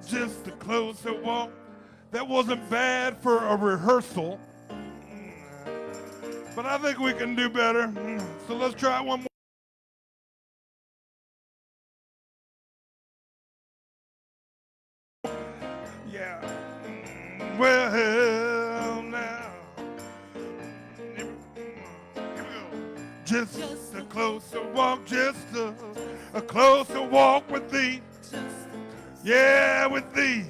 just a closer walk. That wasn't bad for a rehearsal, but I think we can do better. So let's try one more. Yeah. Well, now, here we go. Just a closer walk, just a closer walk with thee. Yeah, with thee.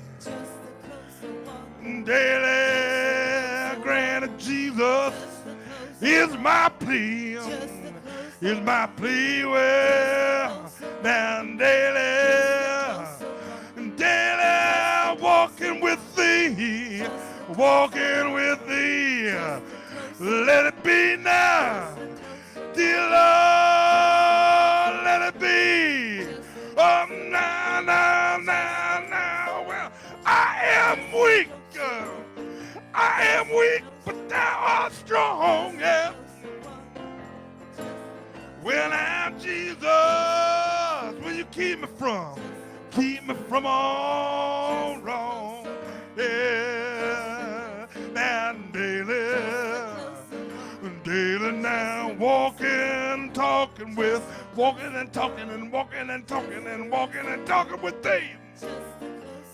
Daily granted Jesus is my plea. Is my plea. Well, now daily walking with thee, walking with thee. Let it be now, dear Lord, let it be. Oh, now. Well, I am weak. I am weak, but thou art strong. Yeah. Well, now, Jesus, will you keep me from? Keep me from all wrong. Yeah. Now, daily now, walking, talking with, walking and talking and walking and talking and walking and talking with thee.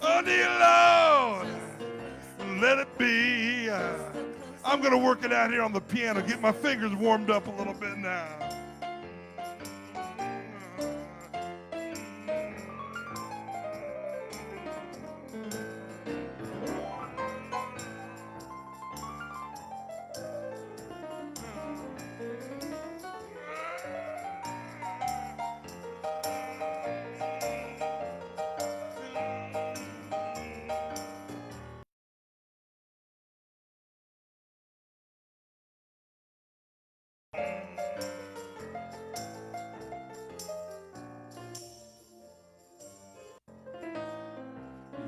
Oh, dear Lord, let it be. I'm going to work it out here on the piano, get my fingers warmed up a little bit now.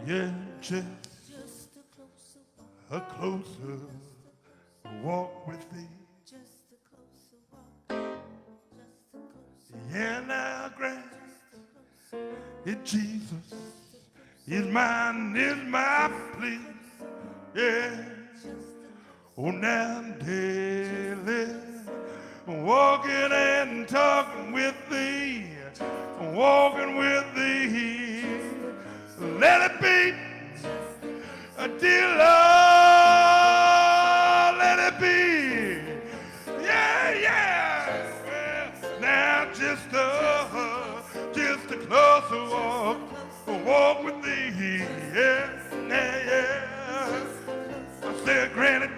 Yeah, just a closer walk with thee. Yeah, now, grant it, Jesus is mine, is my plea. Yeah, oh, now daily walking and talking with thee, walking with thee. Let it be, dear Lord, let it be. Yeah. Well, now just a closer walk with thee. Yeah. I said, granted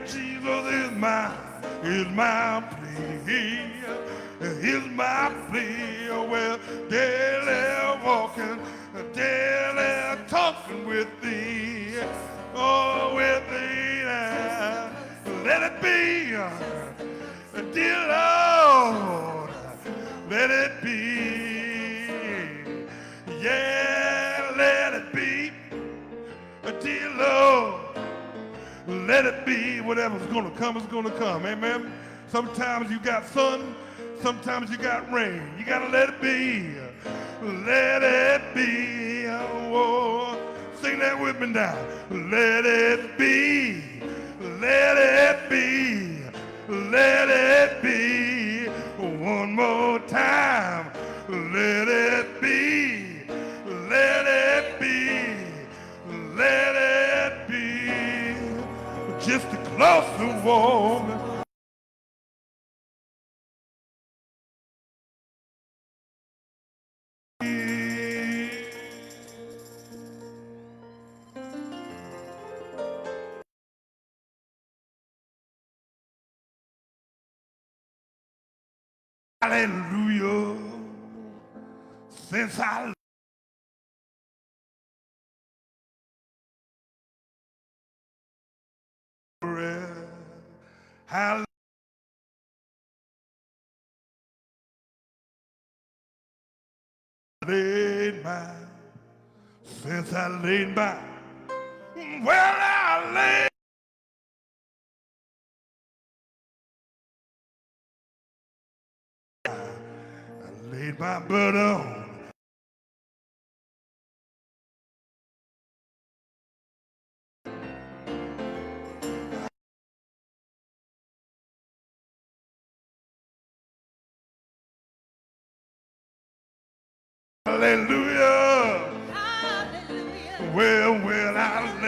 Jesus is my plea. Is my plea. Well, daily walking, daily talking with thee. Oh, with thee now. Let it be, dear Lord, let it be. Yeah, let it be, dear Lord, let it be. Whatever's gonna come is gonna come. Amen. Sometimes you got sun, sometimes you got rain. You gotta let it be. Let it be. Oh, sing that with me now. Let it be. Let it be. Let it be. One more time. Let it be. Let it be. Let it be. Just a closer walk. Hallelujah. Since I hallelujah. Laid by, since I laid by, well, I laid my butt on Hallelujah. Hallelujah. Well, I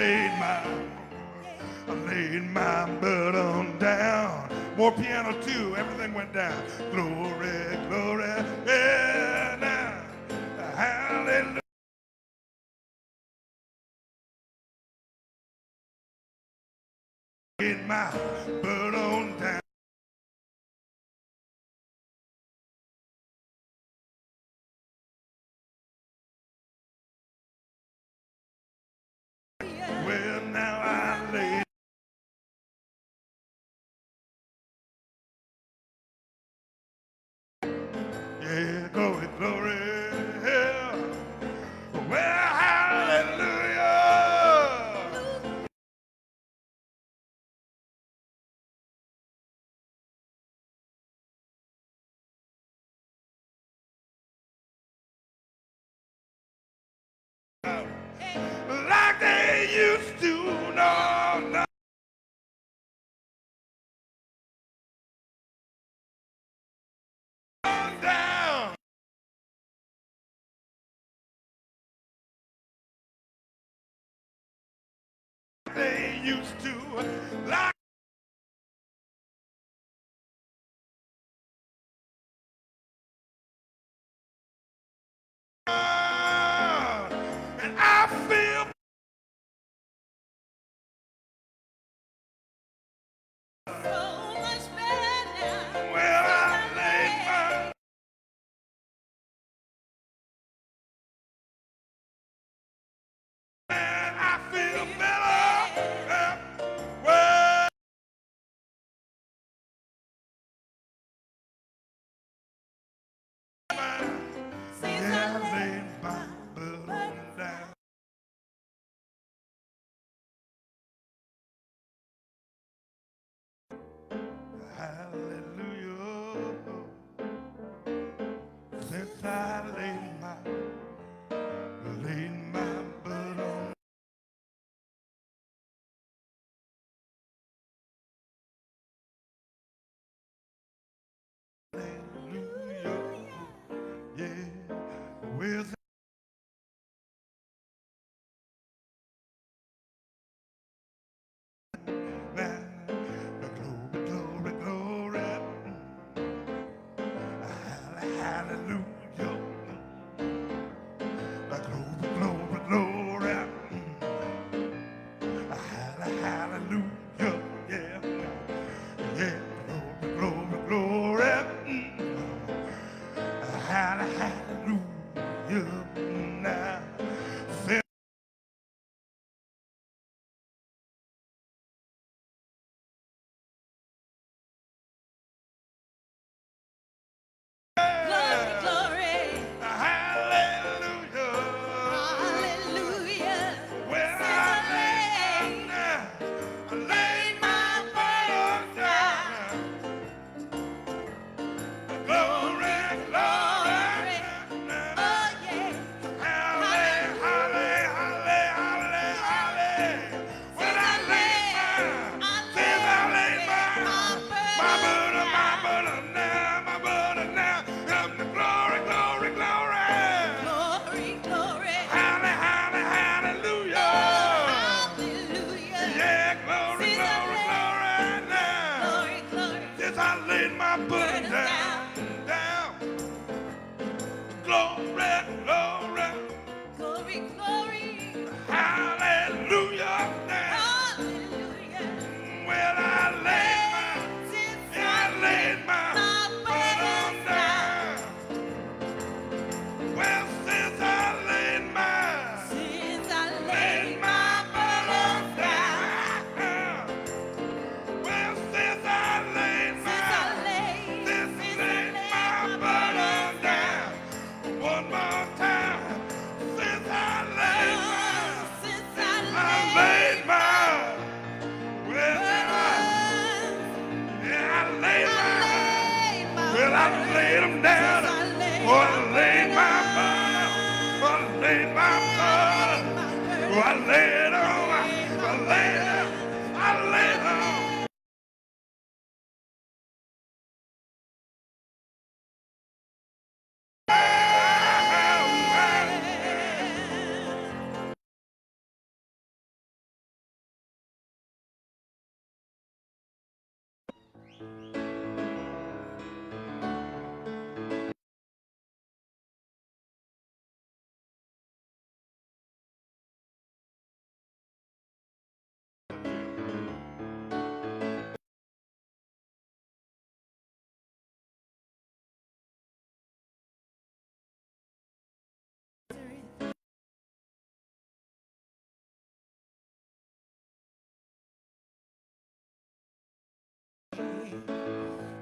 laid my burden down. More piano too. Everything went down. Glory, glory, yeah, now. Hallelujah. Laid my burden down. Well, now I lay. Yeah, glory, glory. Yeah. Well, hallelujah. Like they used to, no, no. Down. They used to, like. And I feel So much better now. well, I laid my man, I feel better. Well, yeah, I laid my burden down. Hallelujah. Since I laid my burden. Hallelujah. Yeah. With that, glory, glory, glory. Hallelujah. Glory, glory, glory. Hallelujah. Yeah. Yeah. Glory, glory, glory. Hallelujah. Now. Glory, glory. Hallelujah. Hallelujah. Well, Since I I laid my burden down. Glory, glory. Oh, yeah. When I laid my burden down, the glory, glory, glory. Glory, glory. Hallelujah. Hallelujah. Yeah, glory, glory, glory now. Glory, glory. Since I laid my burden down, glory, glory, Glory, glory. hallelujah now. Hallelujah. Well, I laid my burden down. Well, since I laid my burden down. Well, since I laid my burden down. One more time. Since I laid my, well, well, I laid them down. Oh, I laid my burden. Oh, I laid my burden. Oh, I laid on. I laid on.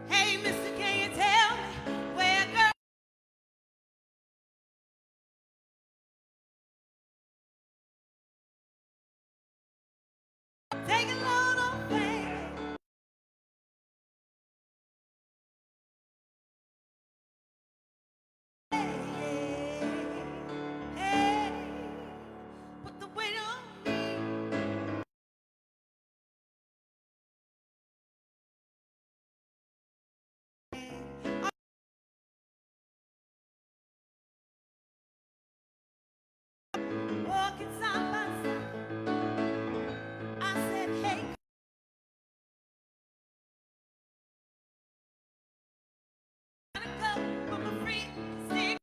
Hey, mister, can you tell me where a girl take a load on baby? Hey, put the weight on me. Walking side by side, I said, hey, gotta go for my free stick.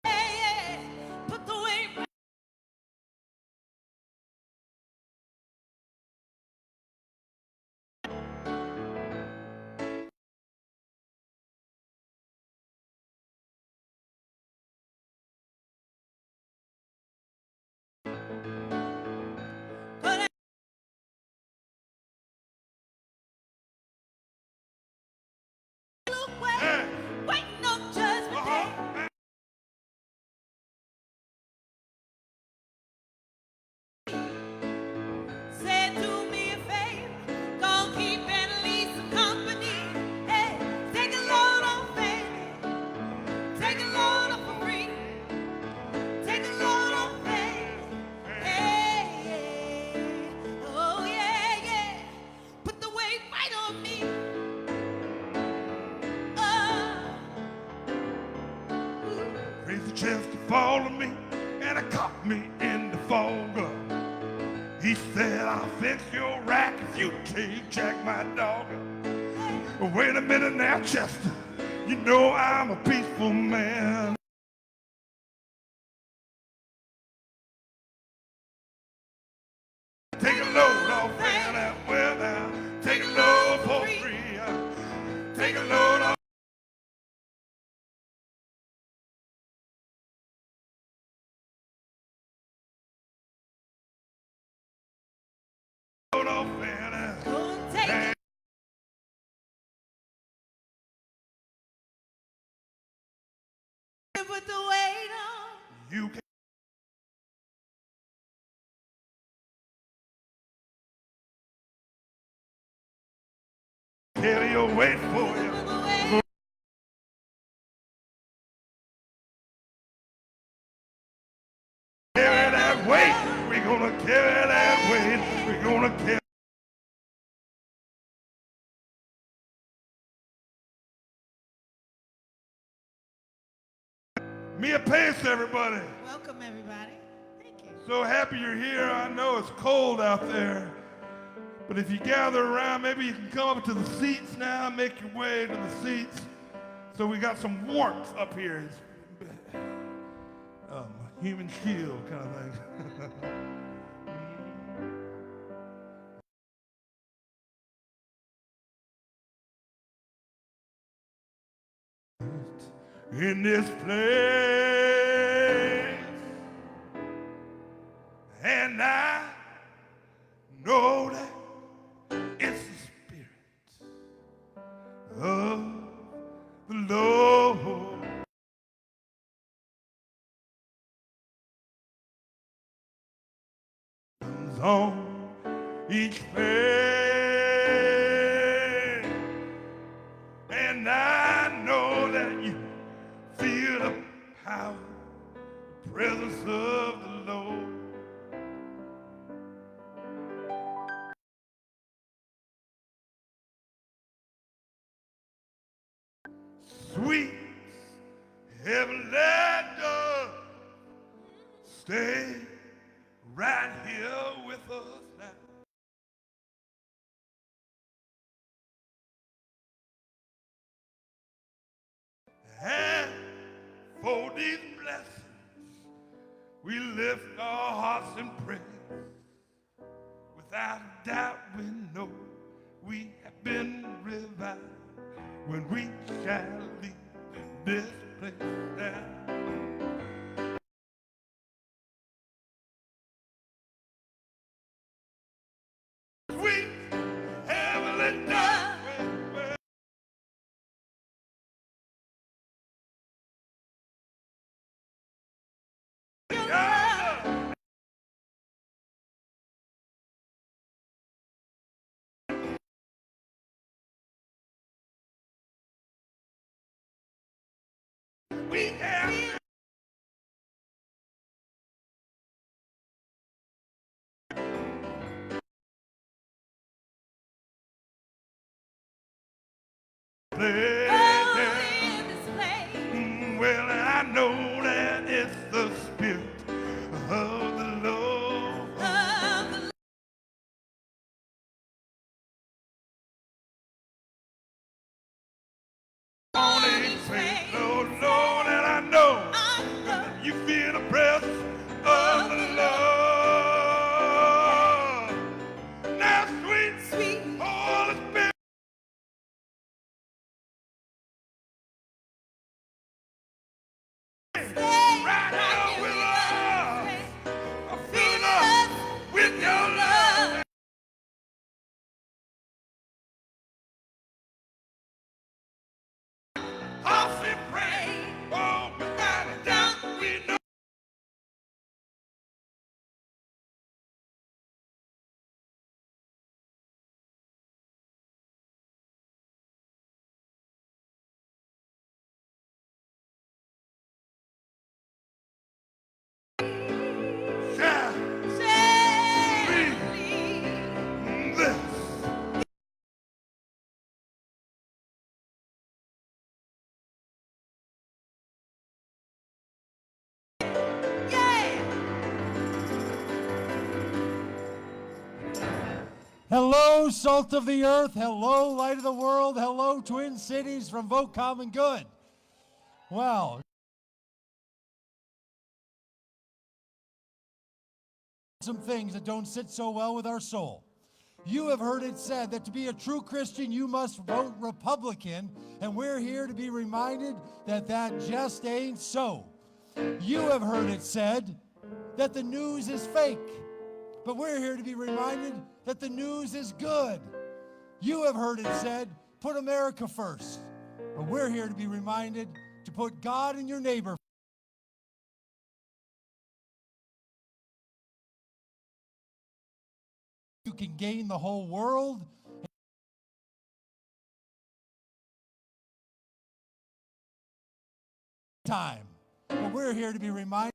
Hey, put the weight right. But I look way, waiting on judgment day. Said do me a favor, gon' keep at least some company. Hey, take a load off, baby. Take a load off for free. Take a load off, baby. Hey, oh yeah, yeah. Put the weight right on me. Crazy chance to follow me, and it caught me in the fog. He said, I'll fix your rack if you take Jack, my dog. Wait a minute now, Chester. You know I'm a peaceful man. Take a load off, man. Well, now, take a load for free. Take a load off. Load off, man. Gonna take it. Put the weight on. You can carry your weight for you. Put the weight. Carry that weight. We're gonna carry that weight. We're gonna carry. Mia Pace, everybody. Welcome, everybody. Thank you. So happy you're here. I know it's cold out there. But if you gather around, maybe you can come up to the seats now, make your way to the seats. So we got some warmth up here. Human shield kind of thing. In this place, and I know that it's the Spirit of the Lord. Comes on each face, and I know that you feel the power, the presence of the Lord. Sweet heavenly dove, stay right here with us now. And for these blessings, we lift our hearts in prayer. Without a doubt, we know we have been revived when we shall leave this place down. Sweet heavenly dove. We have played. Well, I know that it's the Spirit of the Lord. Morning, praise the Lord, Lord, and I know that you feel the presence of the Lord. Now, sweet Holy Spirit. Right now with us. I'm filling up with your love. I'll sing praise. Oh, without a doubt, we know. Shall we this? Hello, salt of the earth. Hello, light of the world. Hello, Twin Cities from Vote Common Good. Well, some things that don't sit so well with our soul. You have heard it said that to be a true Christian, you must vote Republican, and we're here to be reminded that that just ain't so. You have heard it said that the news is fake, but we're here to be reminded that the news is good. You have heard it said, put America first, but we're here to be reminded to put God and your neighbor. You can gain the whole world. Time, but we're here to be reminded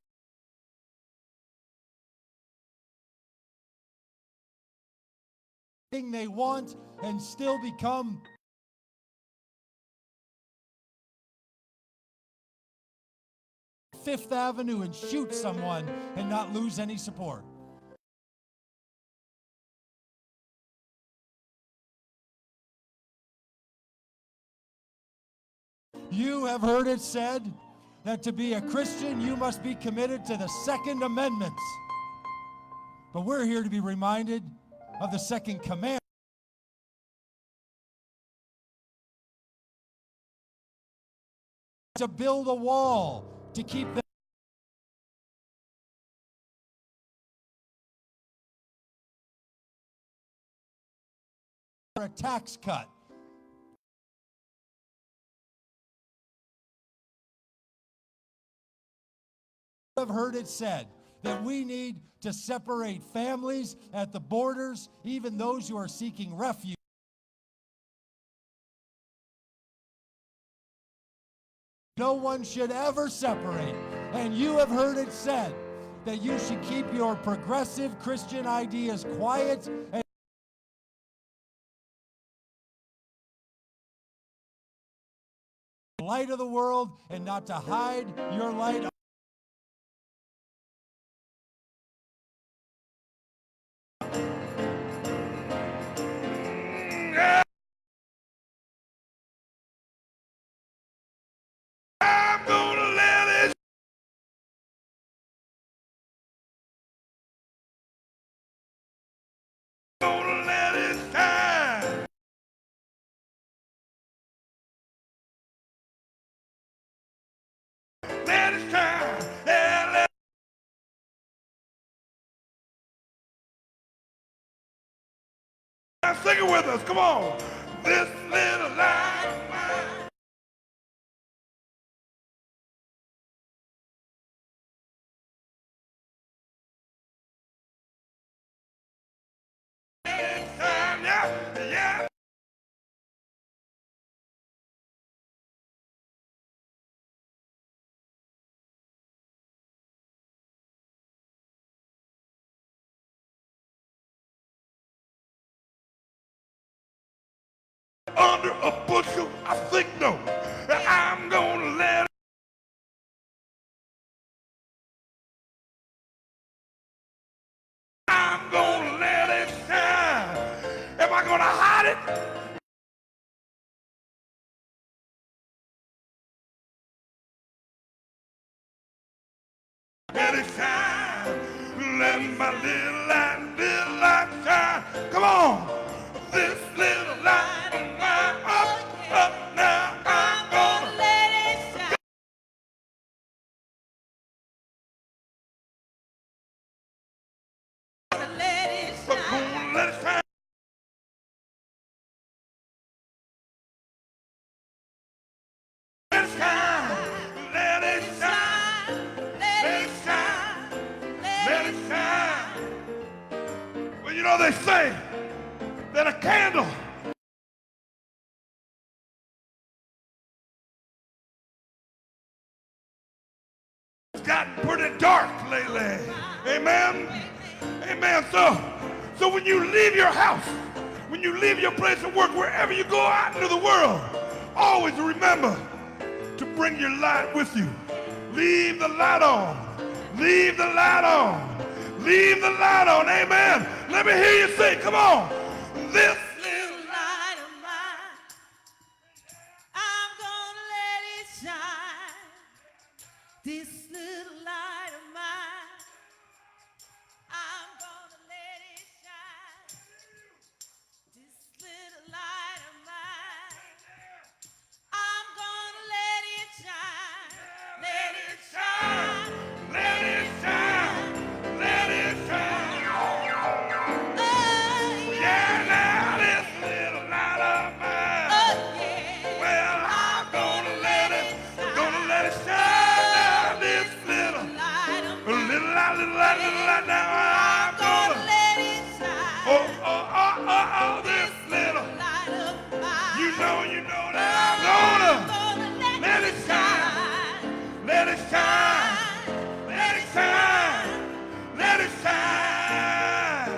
they want and still become Fifth Avenue and shoot someone and not lose any support. You have heard it said that to be a Christian, you must be committed to the Second Amendment. But we're here to be reminded of the Second Commandment. To build a wall to keep them. A tax cut. I've heard it said that we need to separate families at the borders, even those who are seeking refuge. No one should ever separate. And you have heard it said that you should keep your progressive Christian ideas quiet and light of the world and not to hide your light. mine. Sing it with us. Come on. This little light of mine. Yeah, yeah. Under a bushel, I think no. I'm gonna let it. I'm gonna let it shine. Am I gonna hide it? Let it shine. Let my little light shine. Come on. This little light of mine. Up now. I'm gonna let it shine. Let it shine. let it shine. Let it shine. Let it shine. Let it shine. Let it shine. Well, you know they say that a candle has gotten pretty dark lately. Amen. Amen. So when you leave your house, when you leave your place of work, wherever you go out into the world, always remember to bring your light with you. Leave the light on. Leave the light on. Leave the light on. Amen. Let me hear you say, come on. This little light of mine, I'm gonna let it shine. This little light of mine, I'm gonna let it shine. This little light of mine, I'm gonna let it shine. Let it shine. Let it shine. Let it shine. Yeah, now this little light of mine. Well, I'm gonna let it shine. Now this little light, little light, now I'm gonna let it shine. Oh, this little, you know that I'm gonna let it shine. Let it shine. Let it shine. Let it shine.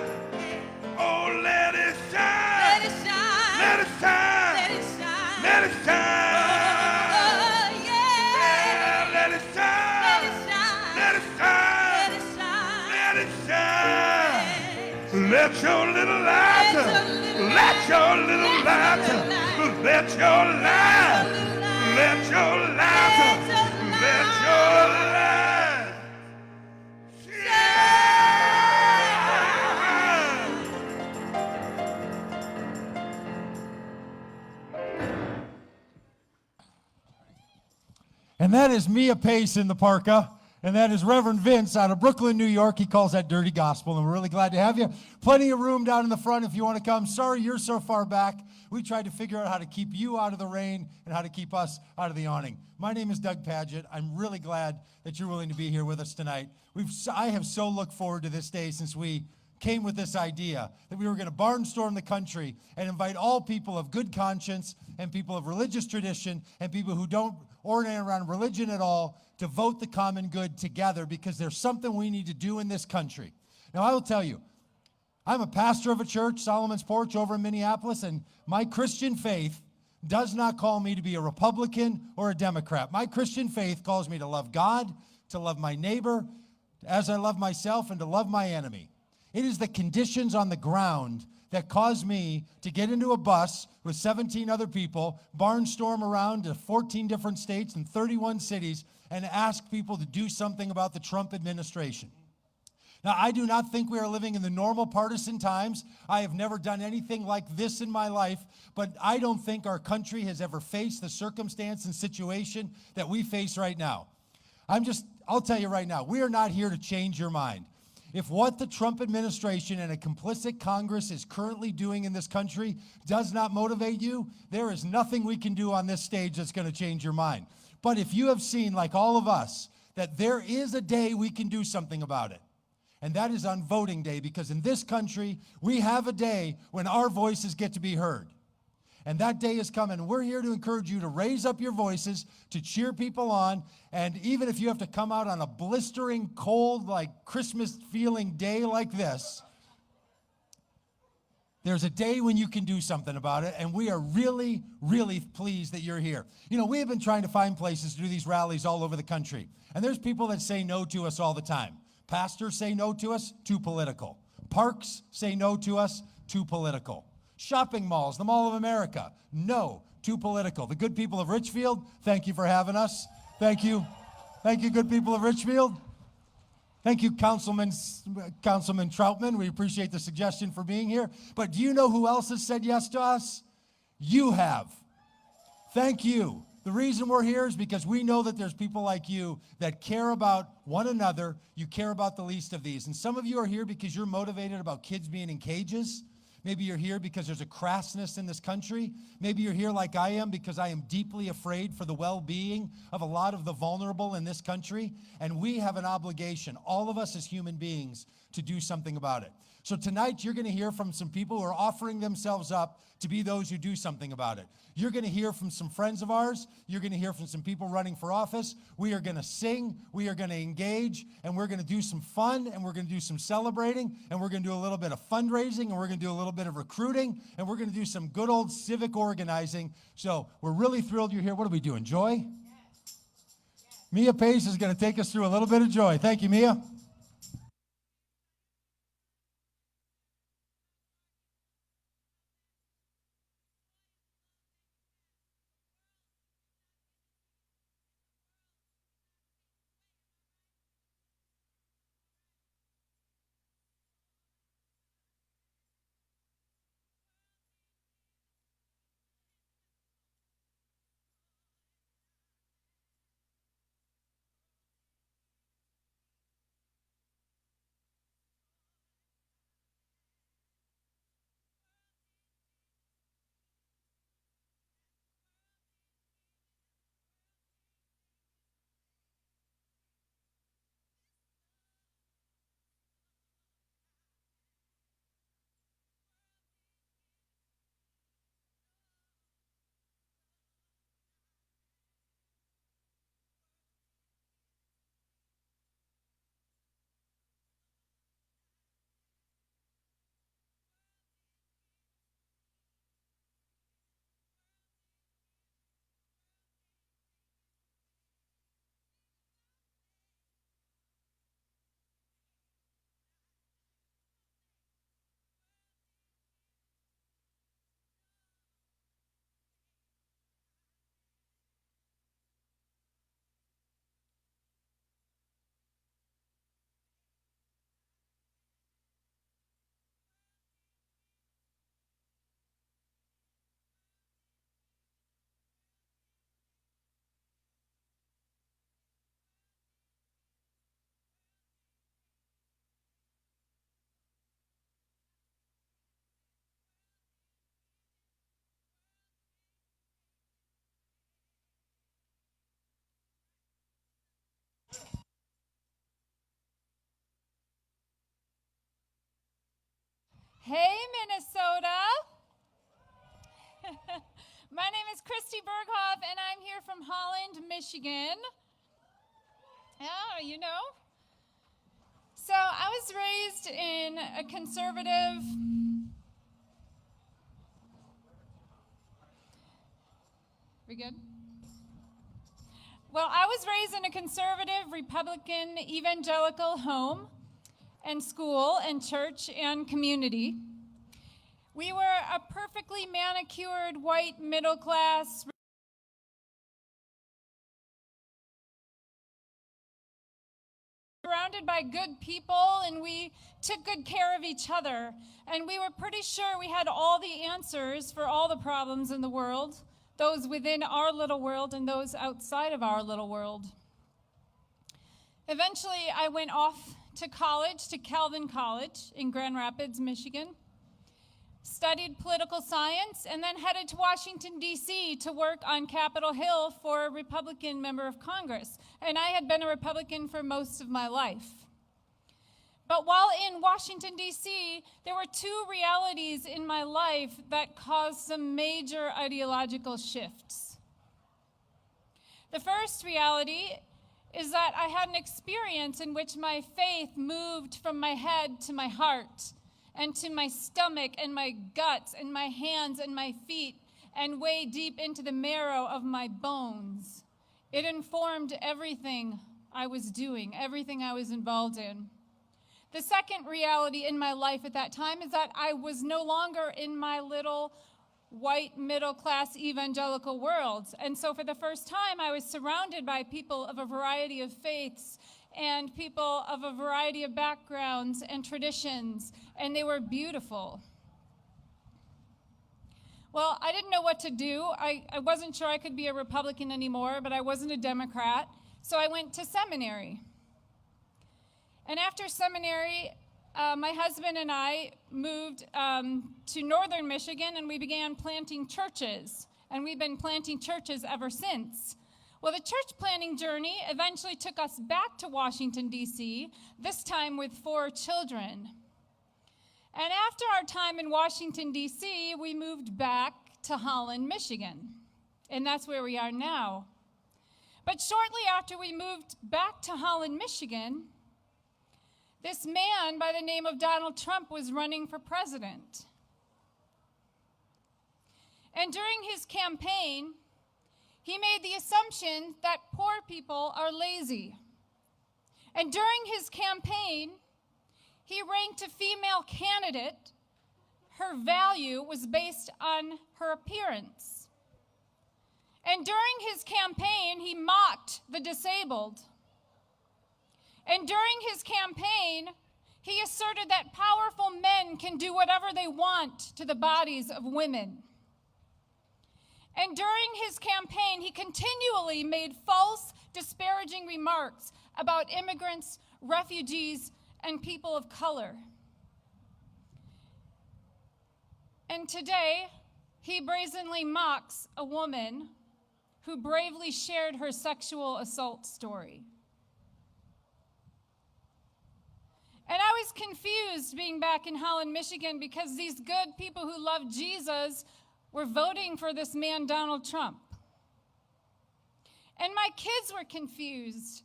Oh, let it shine. Let it shine. Let it shine. Let it shine. Let it shine. Yeah. Let it shine. Let it shine. Let it shine. Let it shine. Let it shine. Let your little light, let your little light, let your light, let your light, let your light shine. And that is Mia Pace in the parka. And that is Reverend Vince out of Brooklyn, New York. He calls that dirty gospel. And we're really glad to have you. Plenty of room down in the front if you want to come. Sorry you're so far back. We tried to figure out how to keep you out of the rain and how to keep us out of the awning. My name is Doug Padgett. I'm really glad that you're willing to be here with us tonight. I have so looked forward to this day since we came with this idea that we were going to barnstorm the country and invite all people of good conscience and people of religious tradition and people who don't orient around religion at all to vote the common good together, because there's something we need to do in this country. Now, I will tell you, I'm a pastor of a church, Solomon's Porch, over in Minneapolis, and my Christian faith does not call me to be a Republican or a Democrat. My Christian faith calls me to love God, to love my neighbor as I love myself, and to love my enemy. It is the conditions on the ground that caused me to get into a bus with 17 other people, barnstorm around to 14 different states and 31 cities, and ask people to do something about the Trump administration. Now, I do not think we are living in the normal partisan times. I have never done anything like this in my life, but I don't think our country has ever faced the circumstance and situation that we face right now. I'll tell you right now, we are not here to change your mind. If what the Trump administration and a complicit Congress is currently doing in this country does not motivate you, there is nothing we can do on this stage that's going to change your mind. But if you have seen, like all of us, that there is a day we can do something about it, and that is on voting day, because in this country, we have a day when our voices get to be heard. And that day is coming. We're here to encourage you to raise up your voices, to cheer people on, and even if you have to come out on a blistering, cold, like Christmas-feeling day like this, there's a day when you can do something about it, and we are really, really pleased that you're here. You know, we have been trying to find places to do these rallies all over the country, and there's people that say no to us all the time. Pastors say no to us, too political. Parks say no to us, too political. Shopping malls, the Mall of America, no, too political. The good people of Richfield, thank you for having us. Thank you. Thank you, good people of Richfield. Thank you, Councilman Troutman. We appreciate the suggestion for being here. But do you know who else has said yes to us? You have. Thank you. The reason we're here is because we know that there's people like you that care about one another. You care about the least of these. And some of you are here because you're motivated about kids being in cages. Maybe you're here because there's a crassness in this country. Maybe you're here like I am because I am deeply afraid for the well-being of a lot of the vulnerable in this country. And we have an obligation, all of us as human beings, to do something about it. So tonight you're going to hear from some people who are offering themselves up to be those who do something about it. You're going to hear from some friends of ours. You're going to hear from some people running for office. We are going to sing. We are going to engage. And we're going to do some fun. And we're going to do some celebrating. And we're going to do a little bit of fundraising. And we're going to do a little bit of recruiting. And we're going to do some good old civic organizing. So we're really thrilled you're here. What are we doing? Joy? Yes. Mia Pace is going to take us through a little bit of joy. Thank you, Mia. Hey, Minnesota. My name is Christy Berghoff, and I'm here from Holland, Michigan. Yeah, you know. So I was raised in a conservative... We good? Well, I was raised in a conservative, Republican, evangelical home and school and church and community. We were a perfectly manicured, white, middle-class, surrounded by good people, and we took good care of each other. And we were pretty sure we had all the answers for all the problems in the world, those within our little world and those outside of our little world. Eventually, I went off to college, to Calvin College in Grand Rapids, Michigan, studied political science, and then headed to Washington, D.C. to work on Capitol Hill for a Republican member of Congress. And I had been a Republican for most of my life. But while in Washington, D.C., there were two realities in my life that caused some major ideological shifts. The first reality is that I had an experience in which my faith moved from my head to my heart and to my stomach and my guts and my hands and my feet and way deep into the marrow of my bones. It informed everything I was doing, everything I was involved in. The second reality in my life at that time is that I was no longer in my little white middle-class evangelical world. And so for the first time, I was surrounded by people of a variety of faiths and people of a variety of backgrounds and traditions, and they were beautiful. Well, I didn't know what to do. I wasn't sure I could be a Republican anymore, but I wasn't a Democrat, so I went to seminary. And after seminary, my husband and I moved to northern Michigan, and we began planting churches. And we've been planting churches ever since. Well, the church planting journey eventually took us back to Washington, D.C., this time with 4 children. And after our time in Washington, D.C., we moved back to Holland, Michigan. And that's where we are now. But shortly after we moved back to Holland, Michigan, this man by the name of Donald Trump was running for president. And during his campaign, he made the assumption that poor people are lazy. And during his campaign, he ranked a female candidate. Her value was based on her appearance. And during his campaign, he mocked the disabled. And during his campaign, he asserted that powerful men can do whatever they want to the bodies of women. And during his campaign, he continually made false, disparaging remarks about immigrants, refugees, and people of color. And today, he brazenly mocks a woman who bravely shared her sexual assault story. And I was confused being back in Holland, Michigan, because these good people who love Jesus were voting for this man, Donald Trump. And my kids were confused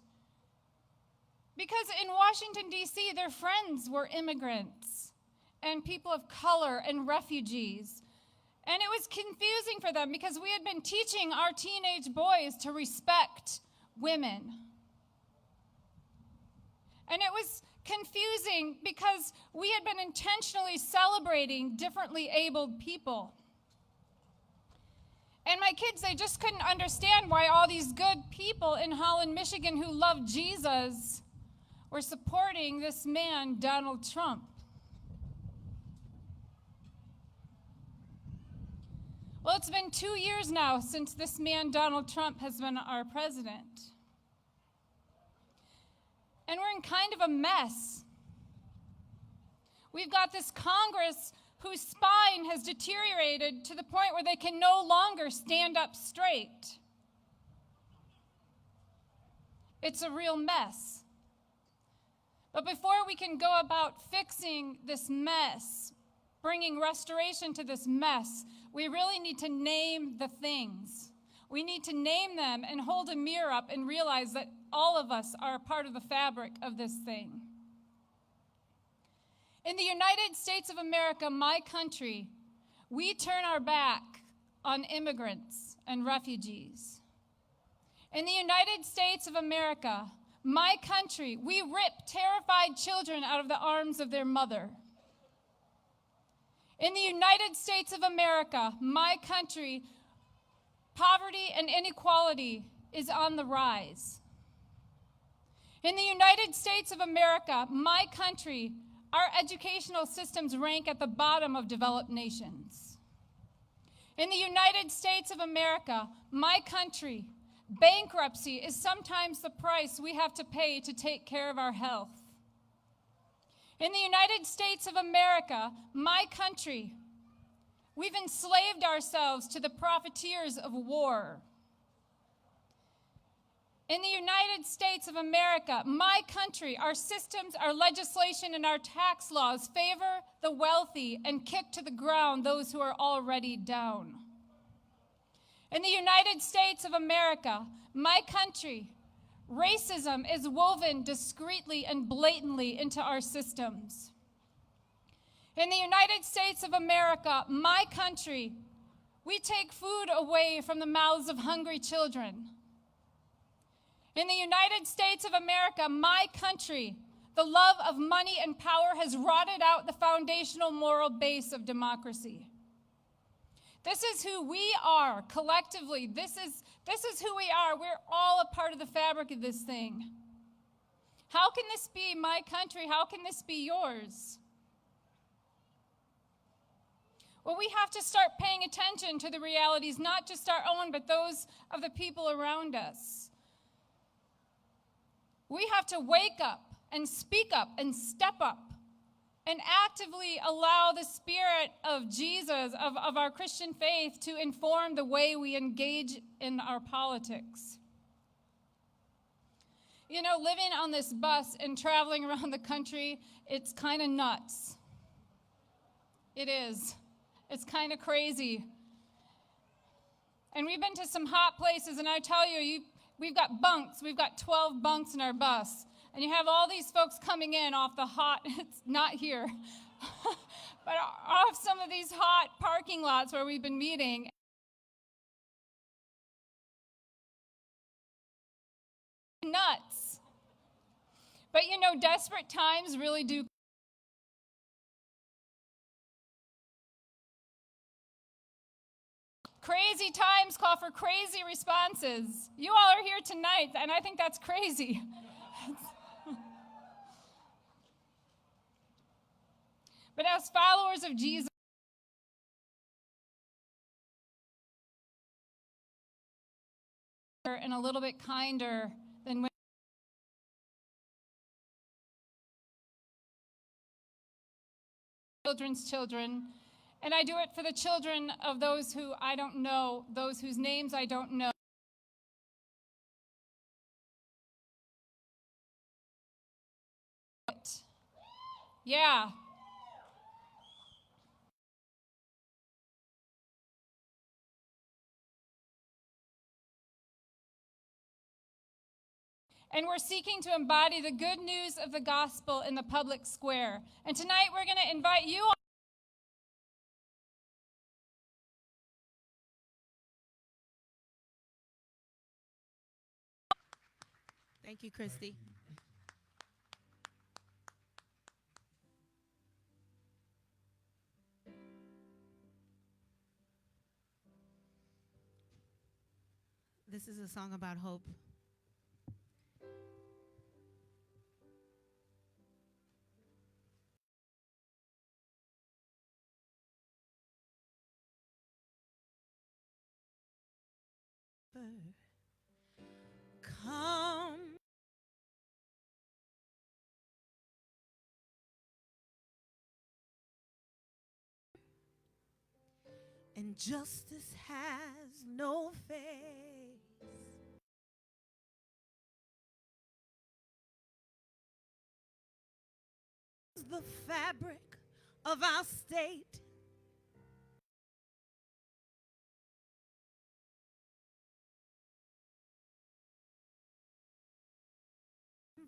because in Washington, D.C., their friends were immigrants and people of color and refugees. And it was confusing for them because we had been teaching our teenage boys to respect women. And it was confusing because we had been intentionally celebrating differently abled people. And my kids, they just couldn't understand why all these good people in Holland, Michigan who loved Jesus were supporting this man, Donald Trump. Well, it's been 2 years now since this man, Donald Trump, has been our president. And we're in kind of a mess. We've got this Congress whose spine has deteriorated to the point where they can no longer stand up straight. It's a real mess. But before we can go about fixing this mess, bringing restoration to this mess, we really need to name the things. We need to name them and hold a mirror up and realize that all of us are a part of the fabric of this thing. In the United States of America, my country, we turn our back on immigrants and refugees. In the United States of America, my country, we rip terrified children out of the arms of their mother. In the United States of America, my country, poverty and inequality is on the rise. In the United States of America, my country, our educational systems rank at the bottom of developed nations. In the United States of America, my country, bankruptcy is sometimes the price we have to pay to take care of our health. In the United States of America, my country, we've enslaved ourselves to the profiteers of war. In the United States of America, my country, our systems, our legislation, and our tax laws favor the wealthy and kick to the ground those who are already down. In the United States of America, my country, racism is woven discreetly and blatantly into our systems. In the United States of America, my country, we take food away from the mouths of hungry children. In the United States of America, my country, the love of money and power has rotted out the foundational moral base of democracy. This is who we are collectively. This is who we are. We're all a part of the fabric of this thing. How can this be my country? How can this be yours? Well, we have to start paying attention to the realities, not just our own, but those of the people around us. We have to wake up and speak up and step up and actively allow the spirit of Jesus, of our Christian faith, to inform the way we engage in our politics. You know, living on this bus and traveling around the country, it's kind of nuts. It is. It's kind of crazy. And we've been to some hot places, and I tell you, we've got bunks. We've got 12 bunks in our bus. And you have all these folks coming in off the hot, it's not here, but off some of these hot parking lots where we've been meeting. Nuts. But you know, desperate times really do. Crazy times call for crazy responses. You all are here tonight, and I think that's crazy. But as followers of Jesus, and a little bit kinder than when children's children. And I do it for the children of those who I don't know, those whose names I don't know. Yeah. And we're seeking to embody the good news of the gospel in the public square. And tonight we're going to invite you all. Thank you, Christy. This is a song about hope. Come. And justice has no face. The fabric of our state.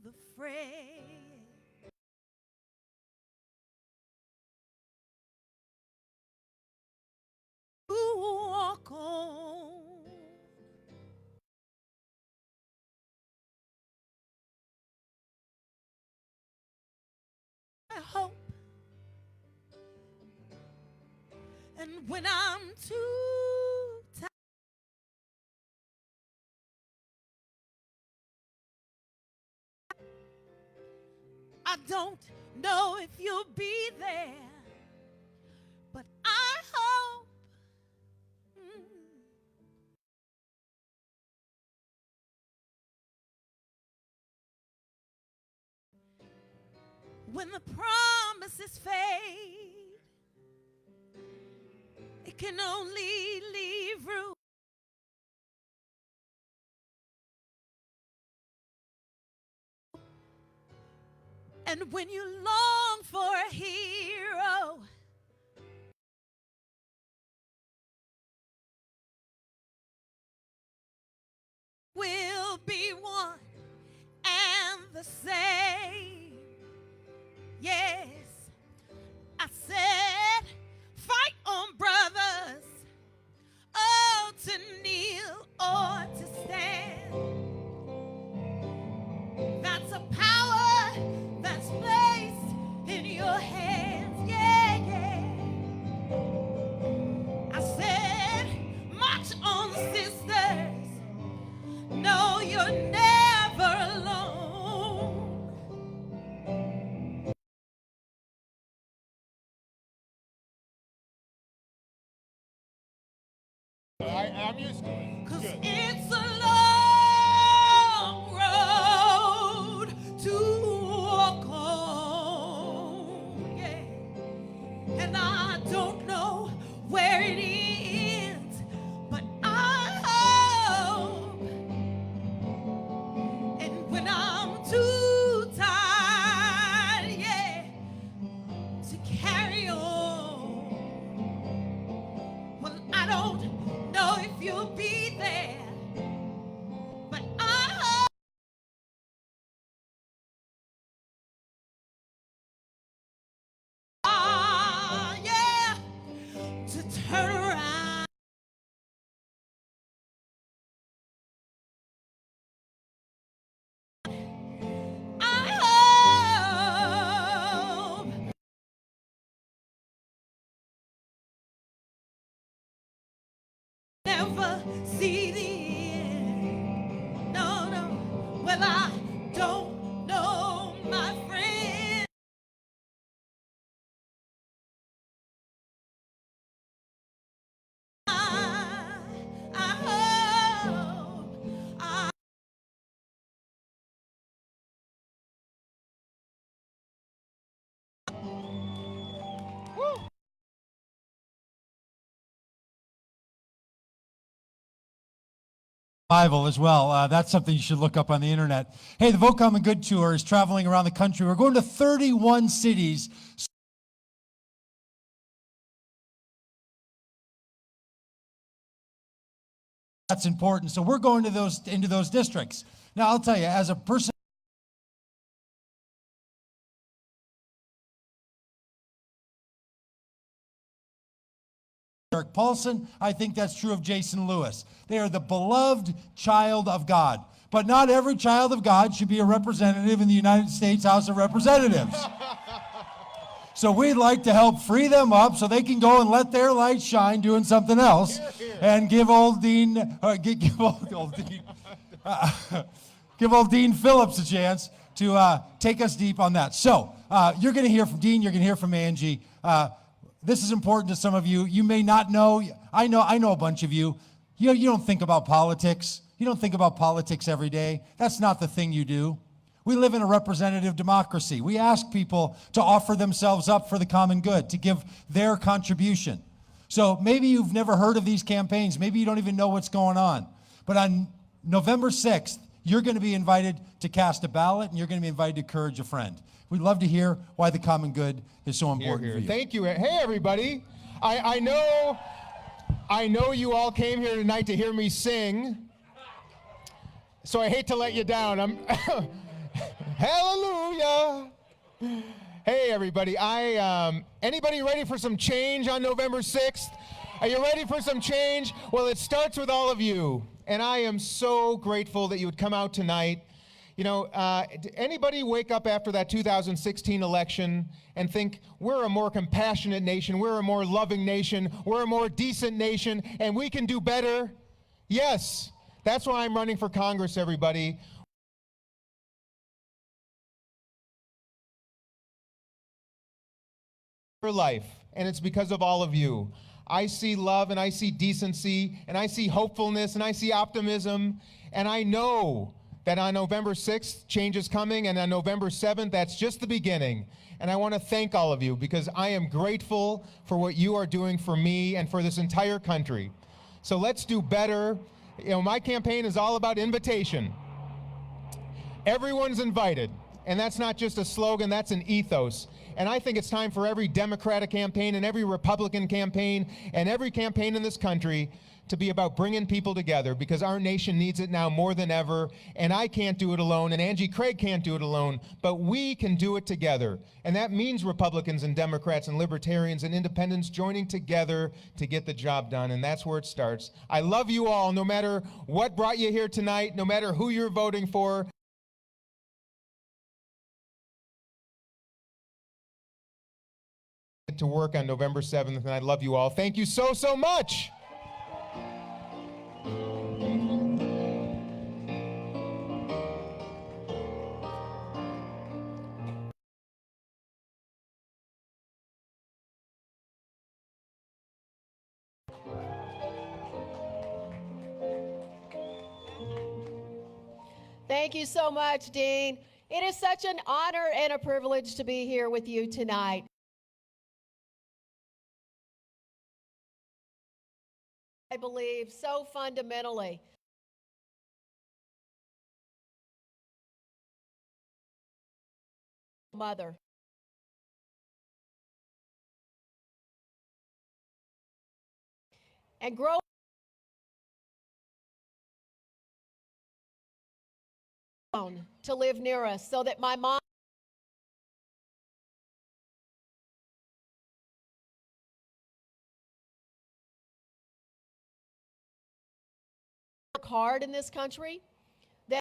The fray. Who walk on. I hope. And when I'm too tired, I don't know if you'll be there, but I hope. when the promises fade, it can only leave room and when you long for a hero, will be one and the same. Yes, I said, fight on, brothers, oh, to kneel or to stand. That's a power that's placed in your hands. Yeah, yeah. I said, march on, sisters. No, you're never alone. I'm used to it. 'Cause Good. it's a long road to walk on, yeah. And I don't know where it ends, but I hope. And when I'm too tired, yeah, to carry on, well, I don't know if you'll be there, but I hope. Yeah, to turn around. I hope. Never see the end. No, no. Well, I don't know, my friend. I hope. Bible as well. That's something you should look up on the internet. Hey, the Vote Common Good Tour is traveling around the country. We're going to 31 cities. That's important. So we're going to into those districts. Now, I'll tell you, as a person, Eric Paulson, I think that's true of Jason Lewis. They are the beloved child of God. But not every child of God should be a representative in the United States House of Representatives. So we'd like to help free them up so they can go and let their light shine doing something else, and give old Dean, give old Dean Phillips a chance to take us deep on that. So you're going to hear from Dean, you're going to hear from Angie. This is important to some of you. You may not know. I know a bunch of you. You don't think about politics. You don't think about politics every day. That's not the thing you do. We live in a representative democracy. We ask people to offer themselves up for the common good, to give their contribution. So maybe you've never heard of these campaigns. Maybe you don't even know what's going on. But on November 6th, you're going to be invited to cast a ballot, and you're going to be invited to encourage a friend. We'd love to hear why the common good is so important for you. Thank you. Hey, everybody. I know you all came here tonight to hear me sing, so I hate to let you down. Hallelujah. Hey, everybody. Anybody ready for some change on November 6th? Are you ready for some change? Well, it starts with all of you, and I am so grateful that you would come out tonight. You know, anybody wake up after that 2016 election and think we're a more compassionate nation, we're a more loving nation, we're a more decent nation, and we can do better? Yes, that's why I'm running for Congress, everybody. For life, and it's because of all of you. I see love, and I see decency, and I see hopefulness, and I see optimism, and I know that on November 6th, change is coming, and on November 7th, that's just the beginning. And I want to thank all of you because I am grateful for what you are doing for me and for this entire country. So let's do better. You know, my campaign is all about invitation. Everyone's invited, and that's not just a slogan, that's an ethos. And I think it's time for every Democratic campaign and every Republican campaign and every campaign in this country to be about bringing people together, because our nation needs it now more than ever, and I can't do it alone, and Angie Craig can't do it alone, but we can do it together. And that means Republicans and Democrats and Libertarians and Independents joining together to get the job done, and that's where it starts. I love you all, no matter what brought you here tonight, no matter who you're voting for. To work on November 7th, and I love you all. Thank you so, so much. Thank you so much, Dean. It is such an honor and a privilege to be here with you tonight. I believe so fundamentally. Mother. And grow to live near us so that my mom work hard in this country, that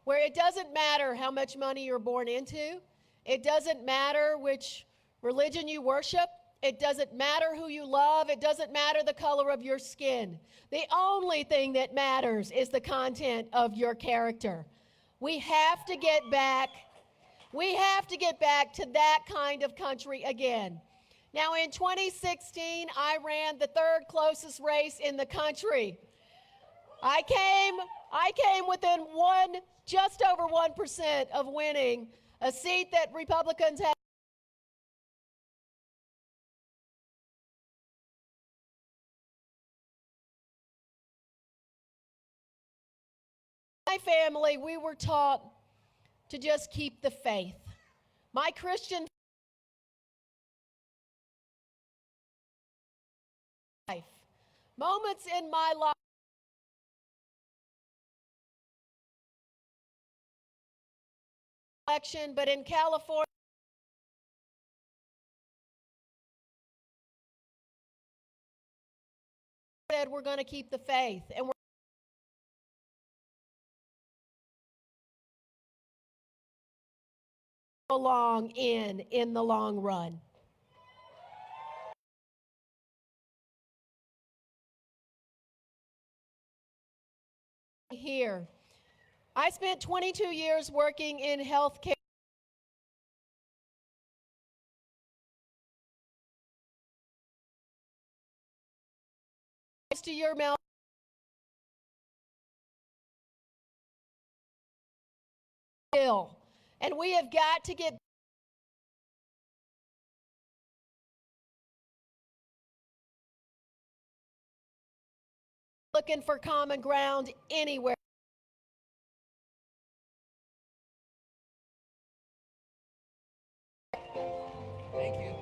where it doesn't matter how much money you're born into, it doesn't matter which religion you worship, it doesn't matter who you love, it doesn't matter the color of your skin. The only thing that matters is the content of your character. We have to get back to that kind of country again. Now in 2016, I ran the third closest race in the country. I came within just over 1% of winning a seat that Republicans had. My family, we were taught to just keep the faith. My Christian life, moments in my life, election, but in California, said we're going to keep the faith, and we're along in the long run. Here, I spent 22 years working in healthcare. To your mouth. And we have got to get looking for common ground anywhere. Thank you.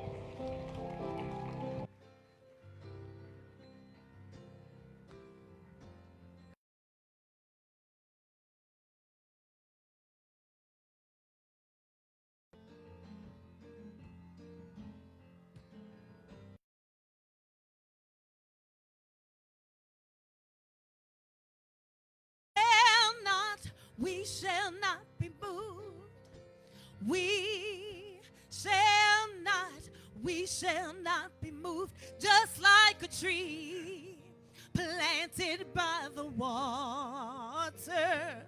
We shall not be moved. We shall not be moved. Just like a tree planted by the water.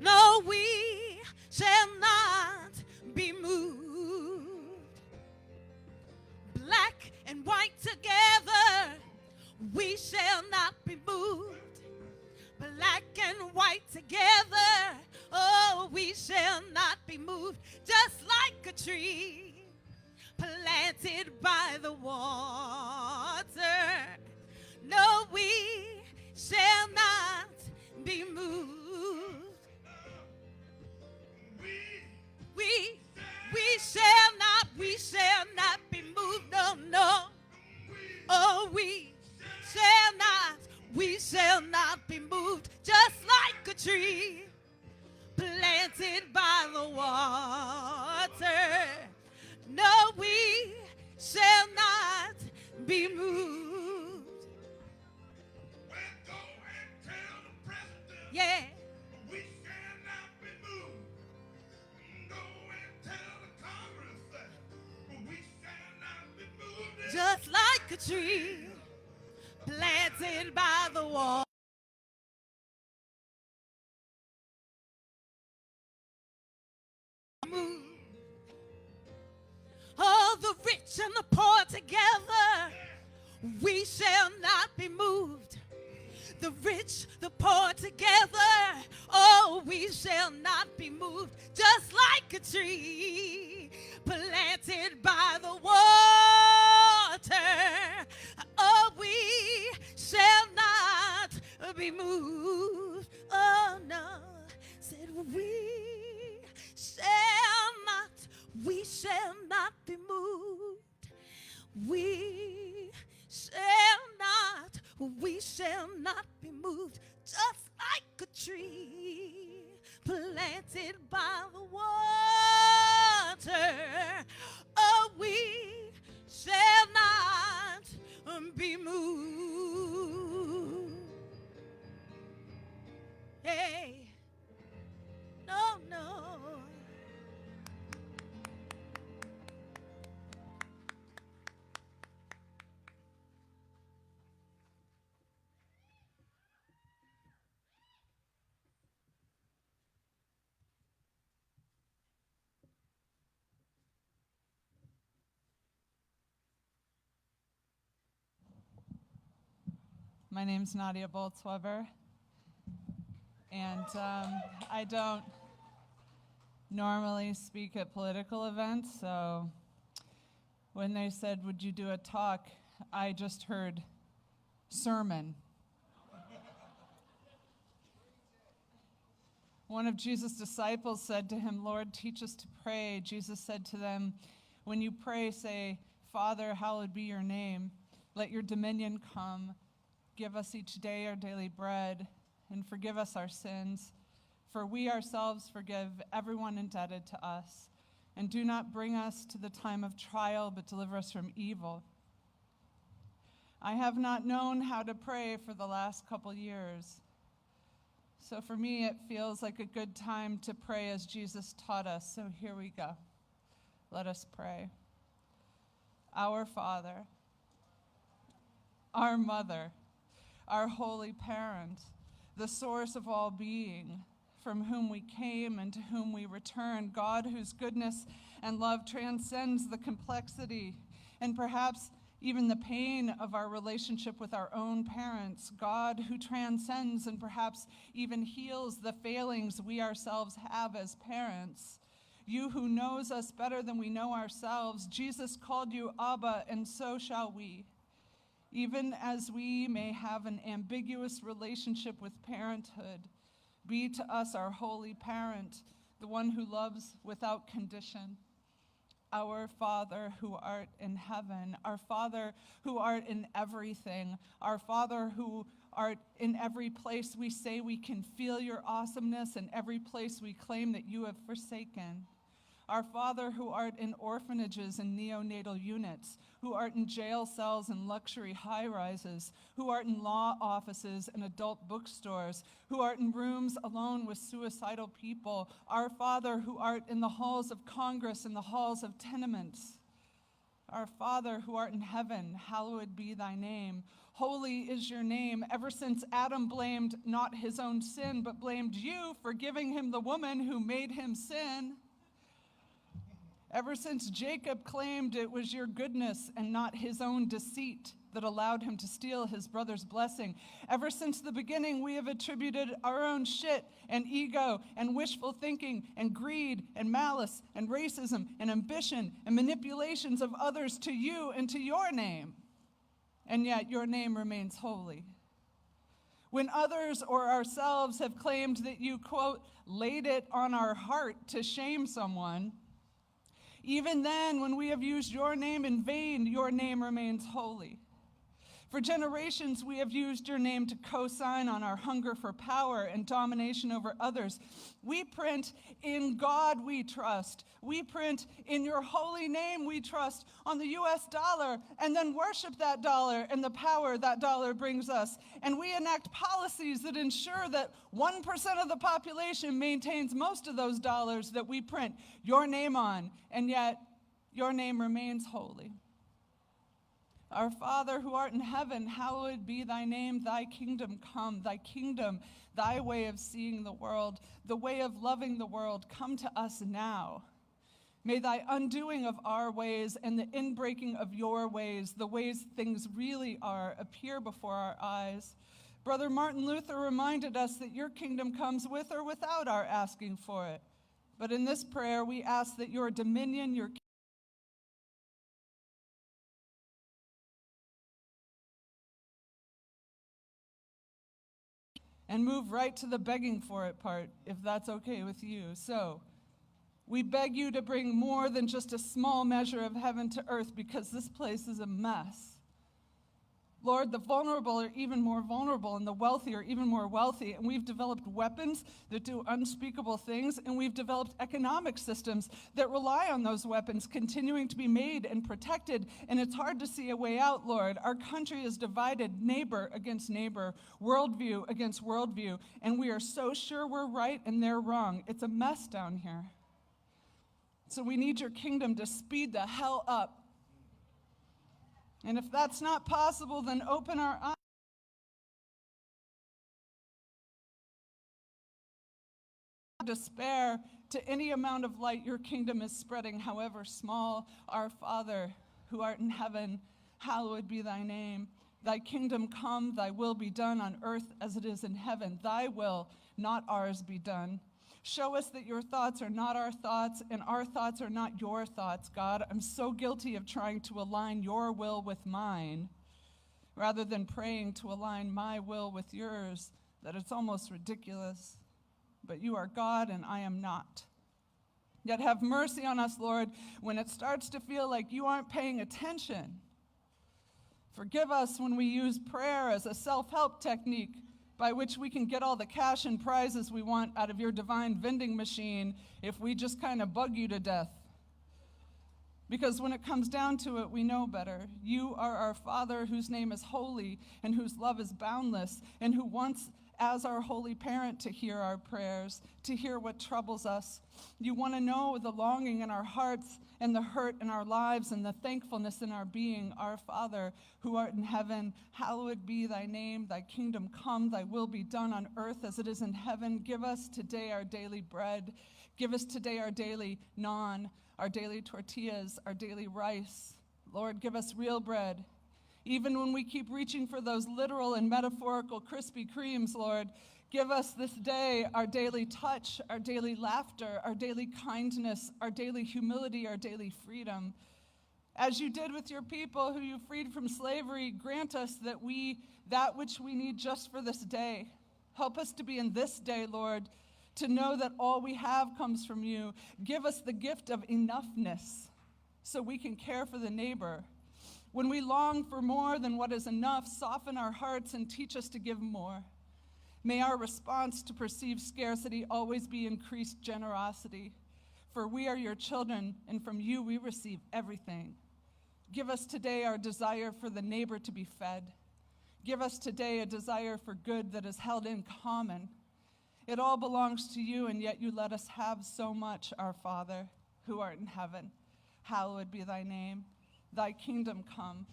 No, we shall not be moved. Black and white together, we shall not be moved. Black and white together, oh, we shall not be moved. Just like a tree planted by the water, no, we shall not be moved. We shall not be moved, no, no. Oh, we shall not be moved. Just like a tree planted by the water, no, we shall not be moved. Go and tell the president. Yeah. We shall not be moved. Go and tell the Congress that we shall not be moved. Just like a tree planted by the water. All the rich and the poor together, we shall not be moved. The rich, the poor together, oh, we shall not be moved. Just like a tree planted by the water, oh, we shall not be moved. Oh, no, said we shall not be moved. We shall not be moved. Just like a tree planted by the water, oh, we shall not be moved. Hey, no, no. My name's Nadia Boltzweber, and I don't normally speak at political events, so when they said, would you do a talk, I just heard sermon. One of Jesus' disciples said to him, Lord, teach us to pray. Jesus said to them, when you pray, say, Father, hallowed be your name. Let your dominion come. Give us each day our daily bread, and forgive us our sins, for we ourselves forgive everyone indebted to us. And do not bring us to the time of trial, but deliver us from evil. I have not known how to pray for the last couple years. So for me, it feels like a good time to pray as Jesus taught us. So here we go. Let us pray. Our Father, our Mother, our Holy Parent, the source of all being, from whom we came and to whom we return, God whose goodness and love transcends the complexity and perhaps even the pain of our relationship with our own parents, God who transcends and perhaps even heals the failings we ourselves have as parents. You who knows us better than we know ourselves, Jesus called you Abba, and so shall we. Even as we may have an ambiguous relationship with parenthood, be to us our holy parent, the one who loves without condition. Our Father who art in heaven, our Father who art in everything, our Father who art in every place we say we can feel your awesomeness, and every place we claim that you have forsaken. Our Father who art in orphanages and neonatal units, who art in jail cells and luxury high-rises, who art in law offices and adult bookstores, who art in rooms alone with suicidal people. Our Father who art in the halls of Congress and the halls of tenements. Our Father who art in heaven, hallowed be thy name. Holy is your name. Ever since Adam blamed not his own sin, but blamed you for giving him the woman who made him sin. Ever since Jacob claimed it was your goodness and not his own deceit that allowed him to steal his brother's blessing. Ever since the beginning, we have attributed our own shit and ego and wishful thinking and greed and malice and racism and ambition and manipulations of others to you and to your name. And yet your name remains holy. When others or ourselves have claimed that you, quote, laid it on our heart to shame someone, even then, when we have used your name in vain, your name remains holy. For generations, we have used your name to co-sign on our hunger for power and domination over others. We print, in God we trust. We print, in your holy name we trust, on the US dollar, and then worship that dollar and the power that dollar brings us. And we enact policies that ensure that 1% of the population maintains most of those dollars that we print your name on, and yet your name remains holy. Our Father who art in heaven, hallowed be thy name, thy kingdom come, thy kingdom, thy way of seeing the world, the way of loving the world, come to us now. May thy undoing of our ways and the inbreaking of your ways, the ways things really are, appear before our eyes. Brother Martin Luther reminded us that your kingdom comes with or without our asking for it. But in this prayer, we ask that your dominion, your and move right to the begging for it part, if that's okay with you. So, we beg you to bring more than just a small measure of heaven to earth, because this place is a mess. Lord, the vulnerable are even more vulnerable, and the wealthy are even more wealthy, and we've developed weapons that do unspeakable things, and we've developed economic systems that rely on those weapons continuing to be made and protected, and it's hard to see a way out, Lord. Our country is divided, neighbor against neighbor, worldview against worldview, and we are so sure we're right and they're wrong. It's a mess down here. So we need your kingdom to speed the hell up. And if that's not possible, then open our eyes. Despair to any amount of light your kingdom is spreading, however small. Our Father, who art in heaven, hallowed be thy name. Thy kingdom come, thy will be done on earth as it is in heaven. Thy will, not ours, be done. Show us that your thoughts are not our thoughts, and our thoughts are not your thoughts, God. I'm so guilty of trying to align your will with mine, rather than praying to align my will with yours, that it's almost ridiculous. But you are God, and I am not. Yet have mercy on us, Lord, when it starts to feel like you aren't paying attention. Forgive us when we use prayer as a self-help technique by which we can get all the cash and prizes we want out of your divine vending machine if we just kind of bug you to death. Because when it comes down to it, we know better. You are our Father, whose name is holy and whose love is boundless, and who wants, as our holy parent, to hear our prayers, to hear what troubles us. You want to know the longing in our hearts and the hurt in our lives and the thankfulness in our being. Our Father, who art in heaven, hallowed be thy name. Thy kingdom come, thy will be done on earth as it is in heaven. Give us today our daily bread. Give us today our daily naan, our daily tortillas, our daily rice. Lord, give us real bread. Even when we keep reaching for those literal and metaphorical Krispy Kremes, Lord, give us this day our daily touch, our daily laughter, our daily kindness, our daily humility, our daily freedom. As you did with your people who you freed from slavery, grant us that which we need just for this day. Help us to be in this day, Lord, to know that all we have comes from you. Give us the gift of enoughness so we can care for the neighbor. When we long for more than what is enough, soften our hearts and teach us to give more. May our response to perceived scarcity always be increased generosity. For we are your children, and from you we receive everything. Give us today our desire for the neighbor to be fed. Give us today a desire for good that is held in common. It all belongs to you, and yet you let us have so much, our Father, who art in heaven. Hallowed be thy name. Thy kingdom come.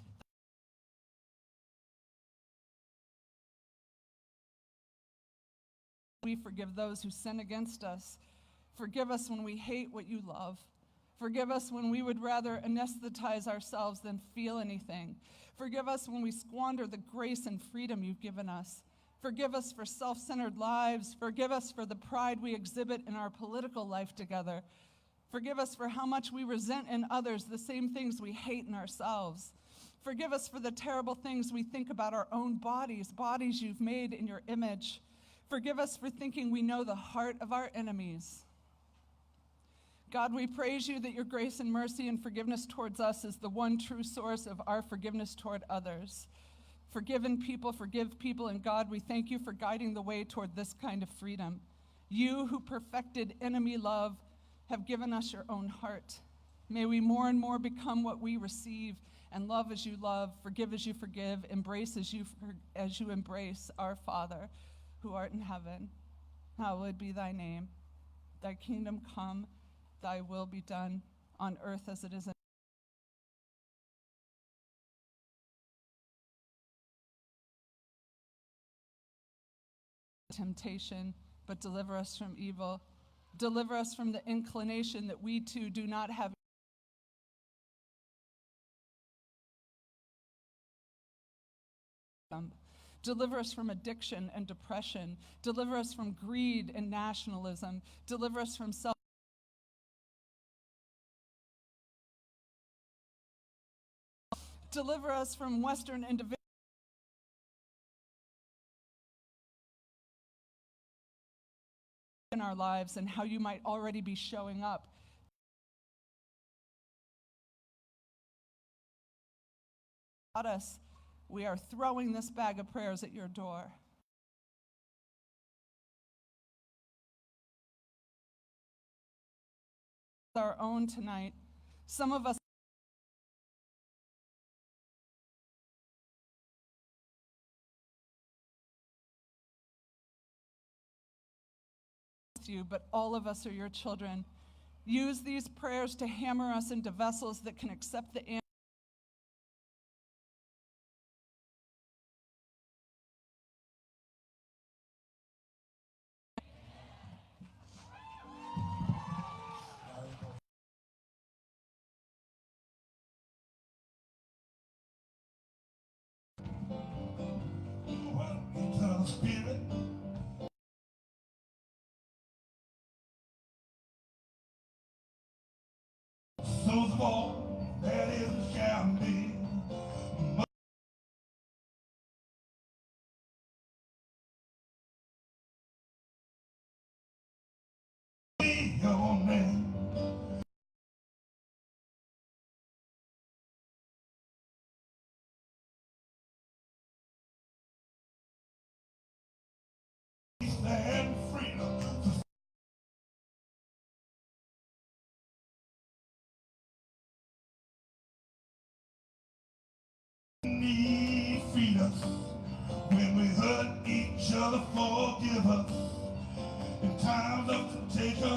We forgive those who sin against us. Forgive us when we hate what you love. Forgive us when we would rather anesthetize ourselves than feel anything. Forgive us when we squander the grace and freedom you've given us. Forgive us for self-centered lives. Forgive us for the pride we exhibit in our political life together. Forgive us for how much we resent in others the same things we hate in ourselves. Forgive us for the terrible things we think about our own bodies, bodies you've made in your image. Forgive us for thinking we know the heart of our enemies. God, we praise you that your grace and mercy and forgiveness towards us is the one true source of our forgiveness toward others. Forgiven people forgive people, and God, we thank you for guiding the way toward this kind of freedom. You who perfected enemy love have given us your own heart. May we more and more become what we receive, and love as you love, forgive as you forgive, embrace as you embrace our Father who art in heaven. Hallowed be thy name. Thy kingdom come, thy will be done on earth as it is in temptation, but deliver us from evil. Deliver us from the inclination that we too do not have Deliver us from addiction and depression. Deliver us from greed and nationalism. Deliver us from self. Deliver us from Western individuals in our lives and how you might already be showing up. About us, we are throwing this bag of prayers at your door. Our own tonight. Some of us you, but all of us are your children. Use these prayers to hammer us into vessels that can accept the answer. Eternal Spirit, souls of all that is and shall be. Be your name. And freedom. Need feed us when we hurt each other, forgive us in times of temptation.